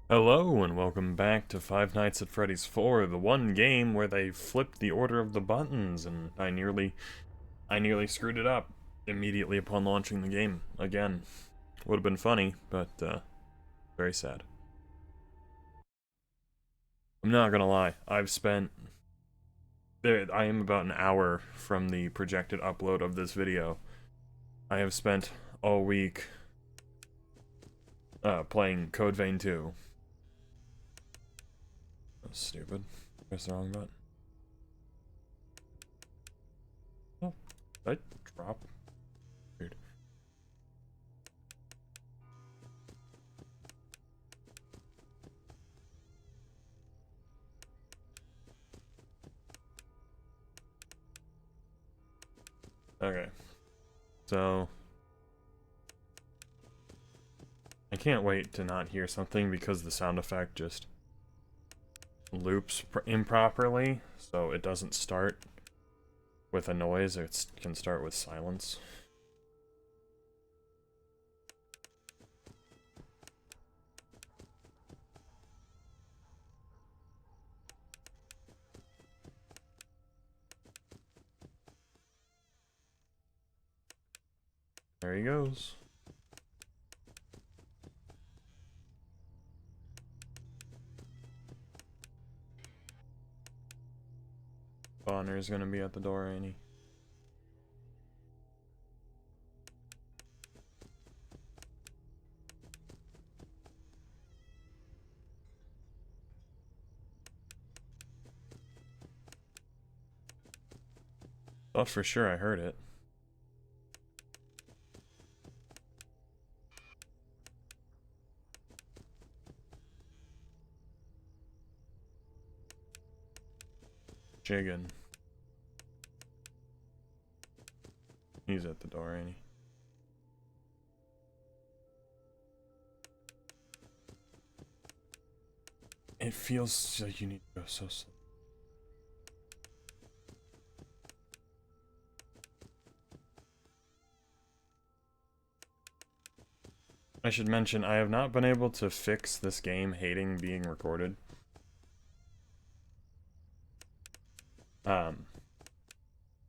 Hello and welcome back to Five Nights at Freddy's 4, the one game where they flipped the order of the buttons and I nearly screwed it up immediately upon launching the game again. Would have been funny, but very sad. I'm not gonna lie, I am about an hour from the projected upload of this video. I have spent all week playing Code Vein 2. That's stupid. Press the wrong button. Oh, did I drop? Weird. Okay. So, I can't wait to not hear something because the sound effect just loops improperly, so it doesn't start with a noise, it can start with silence. There he goes. Bonner's gonna be at the door, ain't he? Thought for sure I heard it. Jiggin. He's at the door, ain't he? It feels like you need to go so slow. I should mention, I have not been able to fix this game hating being recorded.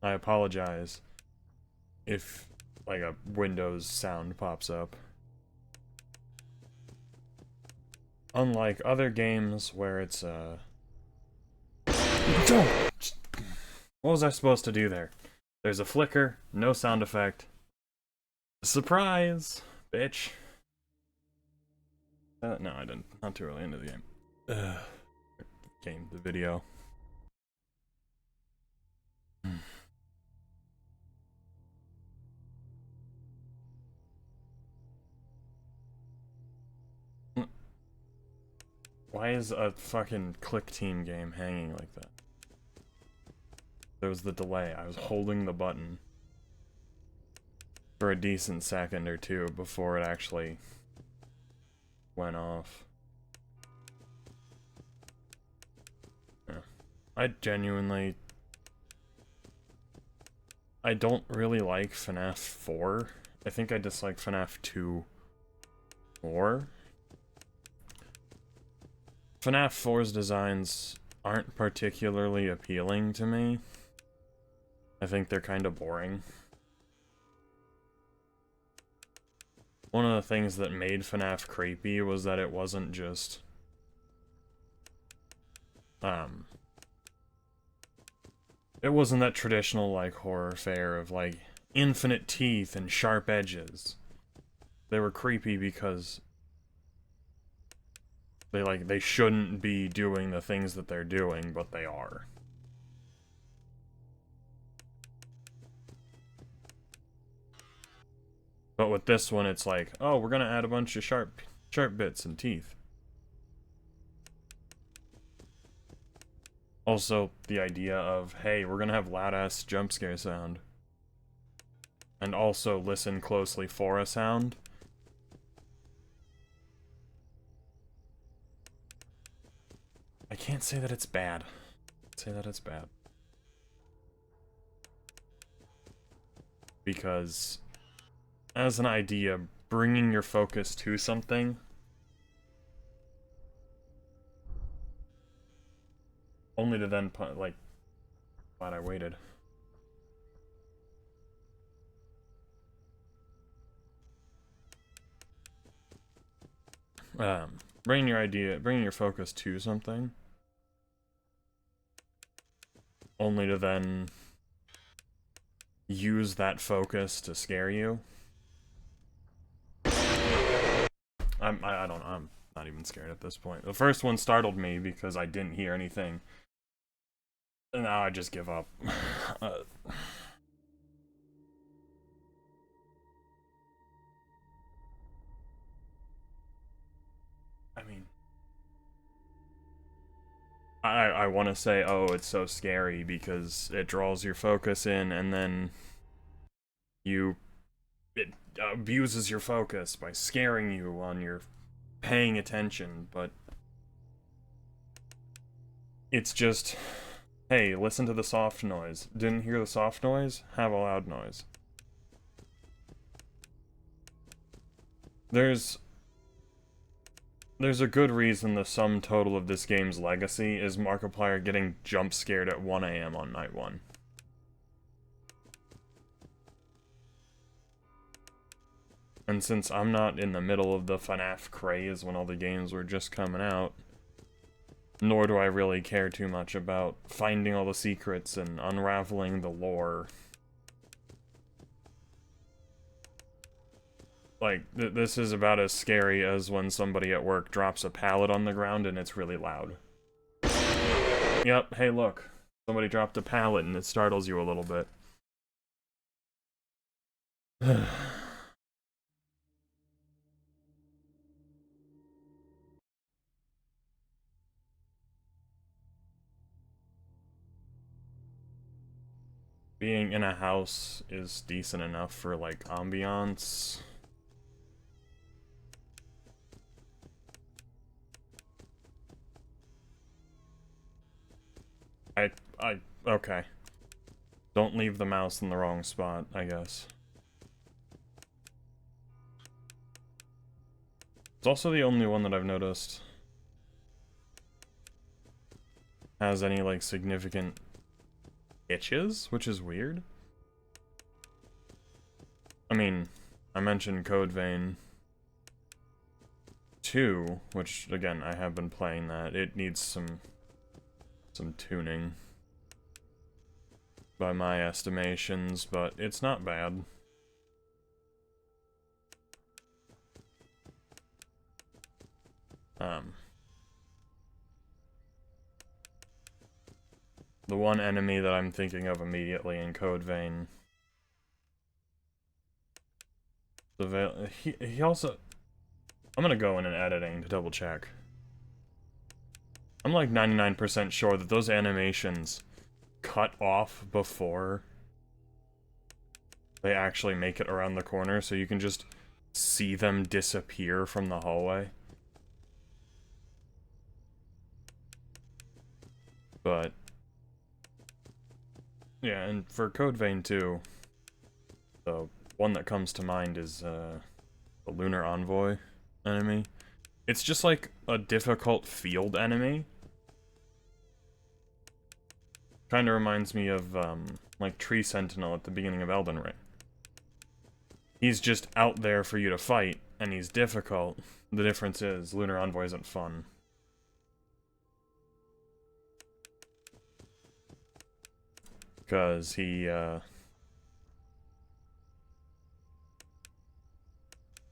I apologize if, like, a Windows sound pops up. Unlike other games where it's, Don't! What was I supposed to do there? There's a flicker, no sound effect. Surprise! Bitch. No, I didn't. Not too early into the game. The video. Why is a fucking click team game hanging like that? There was the delay. I was holding the button for a decent second or two before it actually went off. Yeah. I don't really like FNAF 4. I think I dislike FNAF 2 more. FNAF 4's designs aren't particularly appealing to me. I think they're kind of boring. One of the things that made FNAF creepy was that it wasn't just it wasn't that traditional, like, horror fare of, like, infinite teeth and sharp edges. They were creepy because they shouldn't be doing the things that they're doing, but they are. But with this one, it's like, oh, we're gonna add a bunch of sharp bits and teeth. Also, the idea of, hey, we're gonna have loud-ass jump scare sound. And also listen closely for a sound. I can't say that it's bad. I'd say that it's bad. Because, as an idea, bringing your focus to something Only to then, like, glad I waited. Bringing your focus to something, only to then use that focus to scare you. I'm not even scared at this point. The first one startled me because I didn't hear anything. And now I just give up. I mean, I want to say, oh, it's so scary because it draws your focus in, and then it abuses your focus by scaring you when you're paying attention, but it's just, hey, listen to the soft noise. Didn't hear the soft noise? Have a loud noise. There's a good reason the sum total of this game's legacy is Markiplier getting jump scared at 1 AM on night 1. And since I'm not in the middle of the FNAF craze when all the games were just coming out, nor do I really care too much about finding all the secrets and unraveling the lore. Like, this is about as scary as when somebody at work drops a pallet on the ground and it's really loud. Yep, hey look. Somebody dropped a pallet and it startles you a little bit. Being in a house is decent enough for, like, ambiance. Okay. Don't leave the mouse in the wrong spot, I guess. It's also the only one that I've noticed has any, like, significant itches, which is weird. I mean, I mentioned Code Vein 2, which, again, I have been playing that. It needs some tuning by my estimations, but it's not bad. The one enemy that I'm thinking of immediately in Code Vein, he also, I'm gonna go in editing to double check. I'm like 99% sure that those animations cut off before they actually make it around the corner, so you can just see them disappear from the hallway. But yeah, and for Code Vein 2, the one that comes to mind is the Lunar Envoy enemy. It's just like a difficult field enemy. Kinda reminds me of, like Tree Sentinel at the beginning of Elden Ring. He's just out there for you to fight, and he's difficult. The difference is, Lunar Envoy isn't fun. Because he, oh,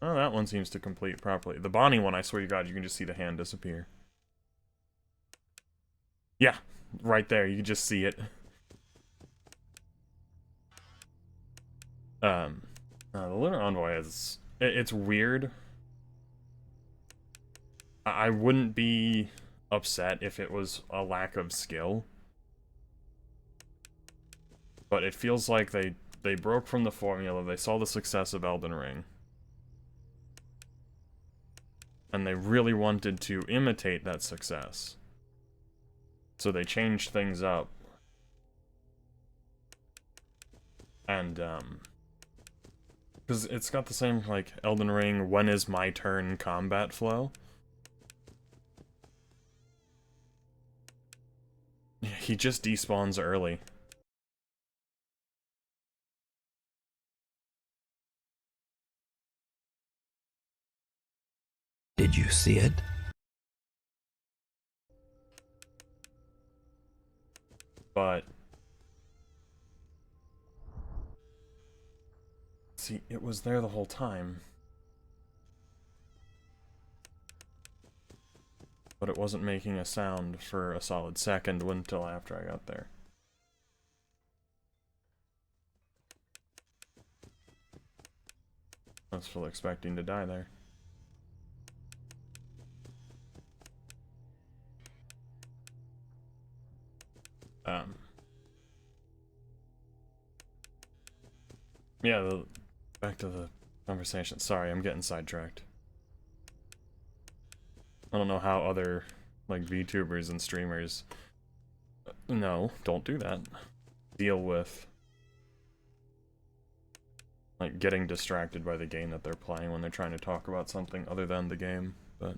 that one seems to complete properly. The Bonnie one, I swear to God, you can just see the hand disappear. Yeah, right there, you can just see it. The Lunar Envoy is... It's weird. I wouldn't be upset if it was a lack of skill. But it feels like they broke from the formula, they saw the success of Elden Ring. And they really wanted to imitate that success. So they changed things up. And, because it's got the same, like, Elden Ring, when is my turn combat flow. He just despawns early. Did you see it? But see, it was there the whole time. But it wasn't making a sound for a solid second until after I got there. I was fully expecting to die there. Yeah, back to the conversation. Sorry, I'm getting sidetracked. I don't know how other, like, VTubers and streamers... No, don't do that. Deal with, like, getting distracted by the game that they're playing when they're trying to talk about something other than the game, but...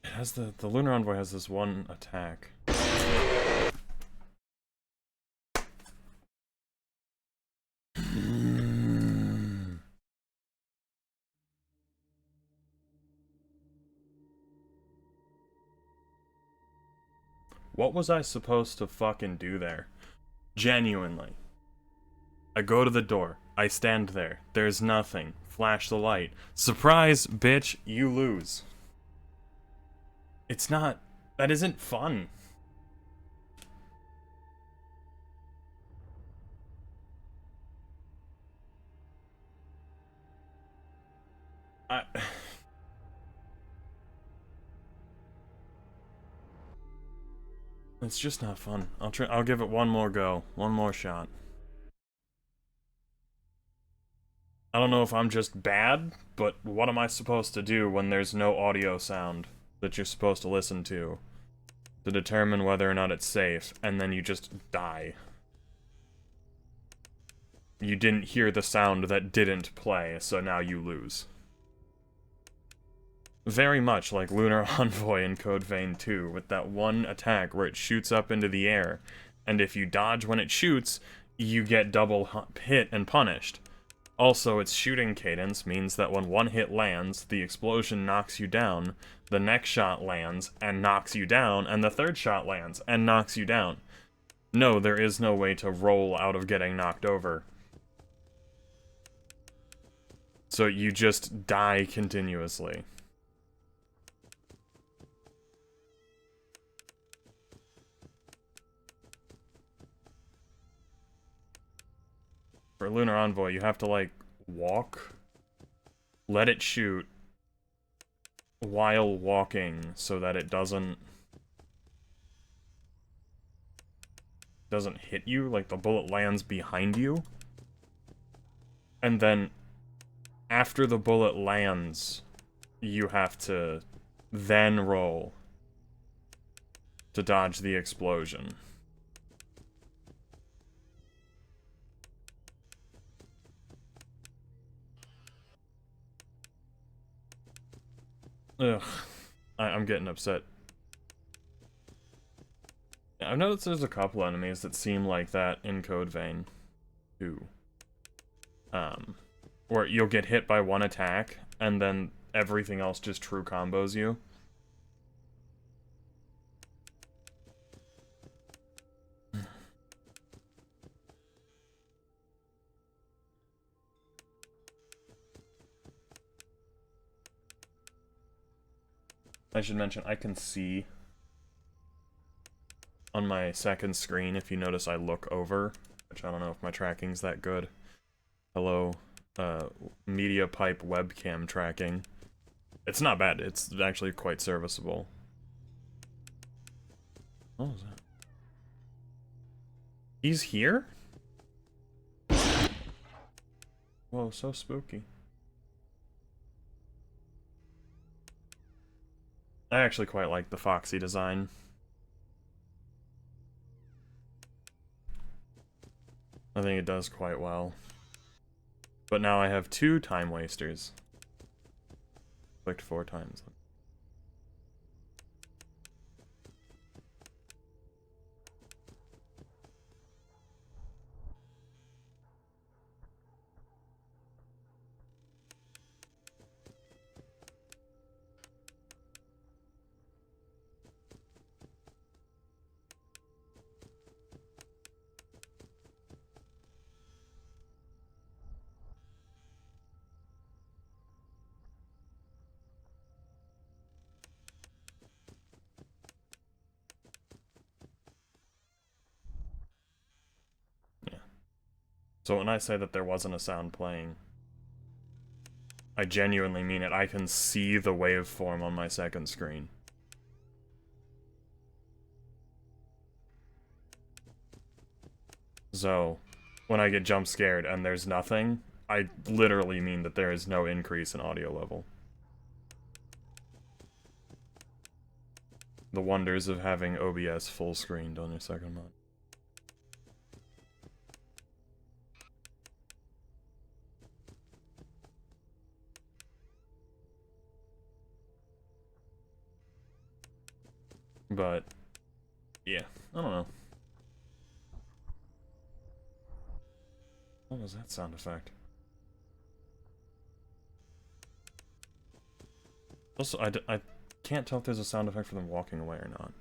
It has the Lunar Envoy has this one attack. What was I supposed to fucking do there? Genuinely. I go to the door. I stand there. There's nothing. Flash the light. Surprise, bitch, you lose. It's not... That isn't fun. It's just not fun. I'll give it one more go. One more shot. I don't know if I'm just bad, but what am I supposed to do when there's no audio sound that you're supposed to listen to determine whether or not it's safe, and then you just die? You didn't hear the sound that didn't play, so now you lose. Very much like Lunar Envoy in Code Vein 2, with that one attack where it shoots up into the air, and if you dodge when it shoots, you get double hit and punished. Also, its shooting cadence means that when one hit lands, the explosion knocks you down, the next shot lands and knocks you down, and the third shot lands and knocks you down. No, there is no way to roll out of getting knocked over. So you just die continuously. For Lunar Envoy, you have to, like, walk, let it shoot, while walking, so that it doesn't hit you, like the bullet lands behind you. And then, after the bullet lands, you have to then roll to dodge the explosion. Ugh. I'm getting upset. I've noticed there's a couple enemies that seem like that in Code Vein 2. Where you'll get hit by one attack, and then everything else just true combos you. I should mention, I can see on my second screen, if you notice I look over, which I don't know if my tracking's that good. Hello, media pipe webcam tracking. It's not bad, it's actually quite serviceable. What was that? He's here? Whoa, so spooky. I actually quite like the Foxy design. I think it does quite well. But now I have two time wasters. clicked 4 times. Yeah. So when I say that there wasn't a sound playing, I genuinely mean it. I can see the waveform on my second screen. So, when I get jump scared and there's nothing, I literally mean that there is no increase in audio level. The wonders of having OBS full screened on your second mod. But, yeah, I don't know. What was that sound effect? Also, I can't tell if there's a sound effect for them walking away or not.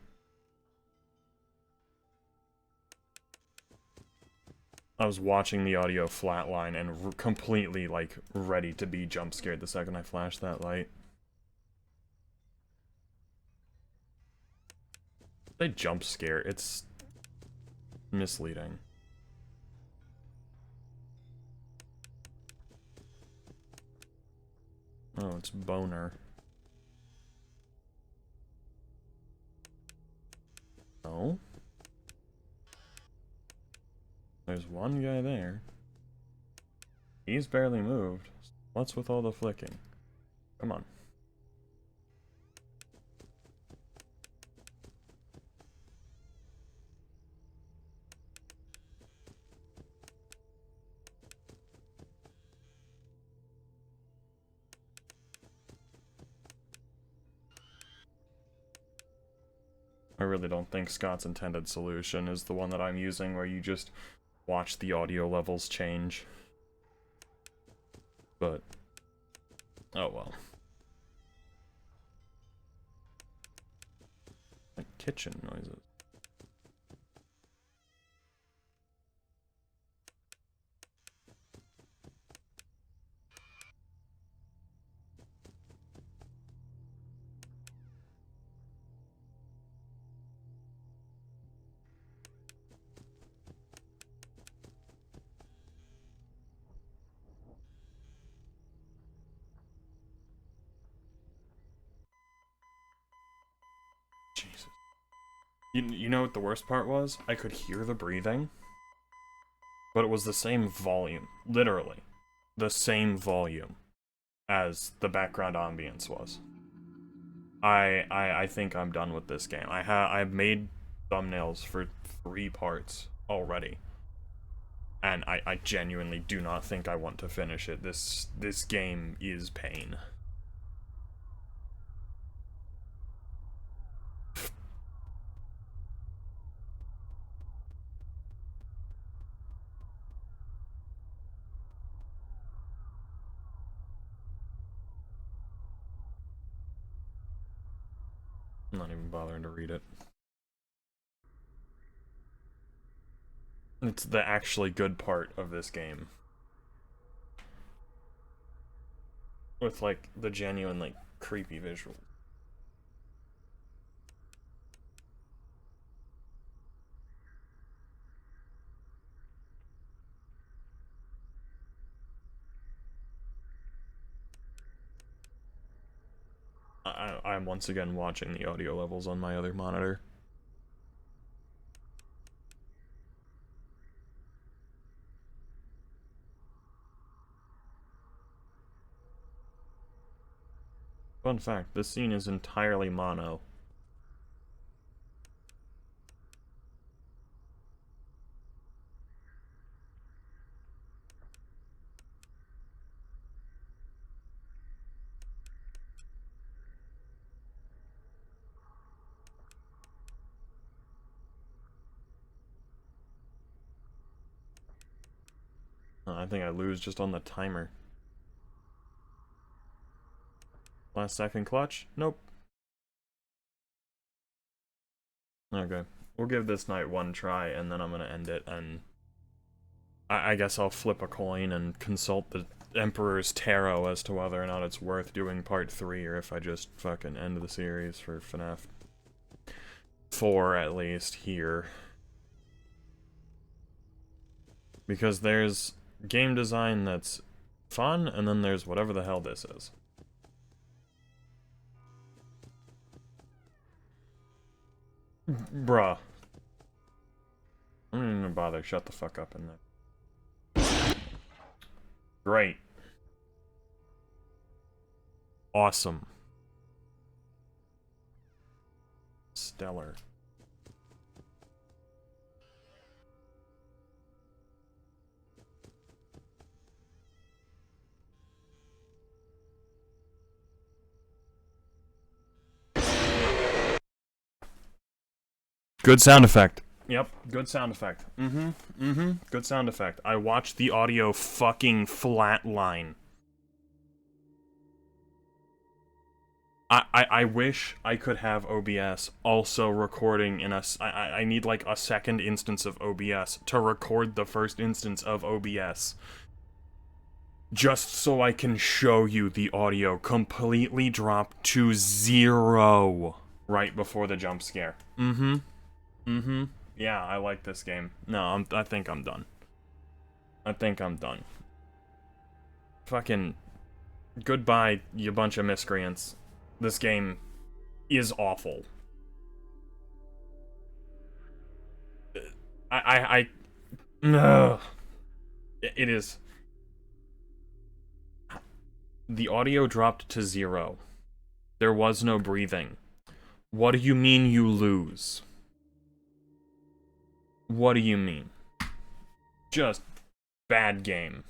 I was watching the audio flatline and completely, like, ready to be jump scared the second I flashed that light. They jump scare, it's misleading. Oh, it's boner. No. There's one guy there. He's barely moved. What's with all the flicking? Come on. I really don't think Scott's intended solution is the one that I'm using, where you just watch the audio levels change. But, oh well. Like kitchen noises. Jesus. You know what the worst part was? I could hear the breathing, but it was the same volume. Literally. The same volume as the background ambience was. I think I'm done with this game. I've made thumbnails for 3 parts already. And I genuinely do not think I want to finish it. This game is pain. I'm not even bothering to read it. It's the actually good part of this game. With, like, the genuine, like, creepy visuals. I'm once again watching the audio levels on my other monitor. Fun fact, this scene is entirely mono. I think I lose just on the timer. Last second clutch? Nope. Okay. We'll give this night one try, and then I'm gonna end it, and I guess I'll flip a coin and consult the Emperor's Tarot as to whether or not it's worth doing part 3, or if I just fucking end the series for FNAF 4, at least, here. Because there's game design that's fun, and then there's whatever the hell this is. Bruh. I'm not even gonna bother. Shut the fuck up in there. Great. Awesome. Stellar. Good sound effect. Yep, good sound effect. Good sound effect. I watched the audio fucking flatline. I wish I could have OBS also recording in a... I need like a second instance of OBS to record the first instance of OBS. Just so I can show you the audio completely drop to 0 right before the jump scare. Yeah, I like this game. No, I think I'm done. I think I'm done. Fucking... Goodbye, you bunch of miscreants. This game is awful. No. It is. The audio dropped to 0. There was no breathing. What do you mean you lose? What do you mean? Just bad game.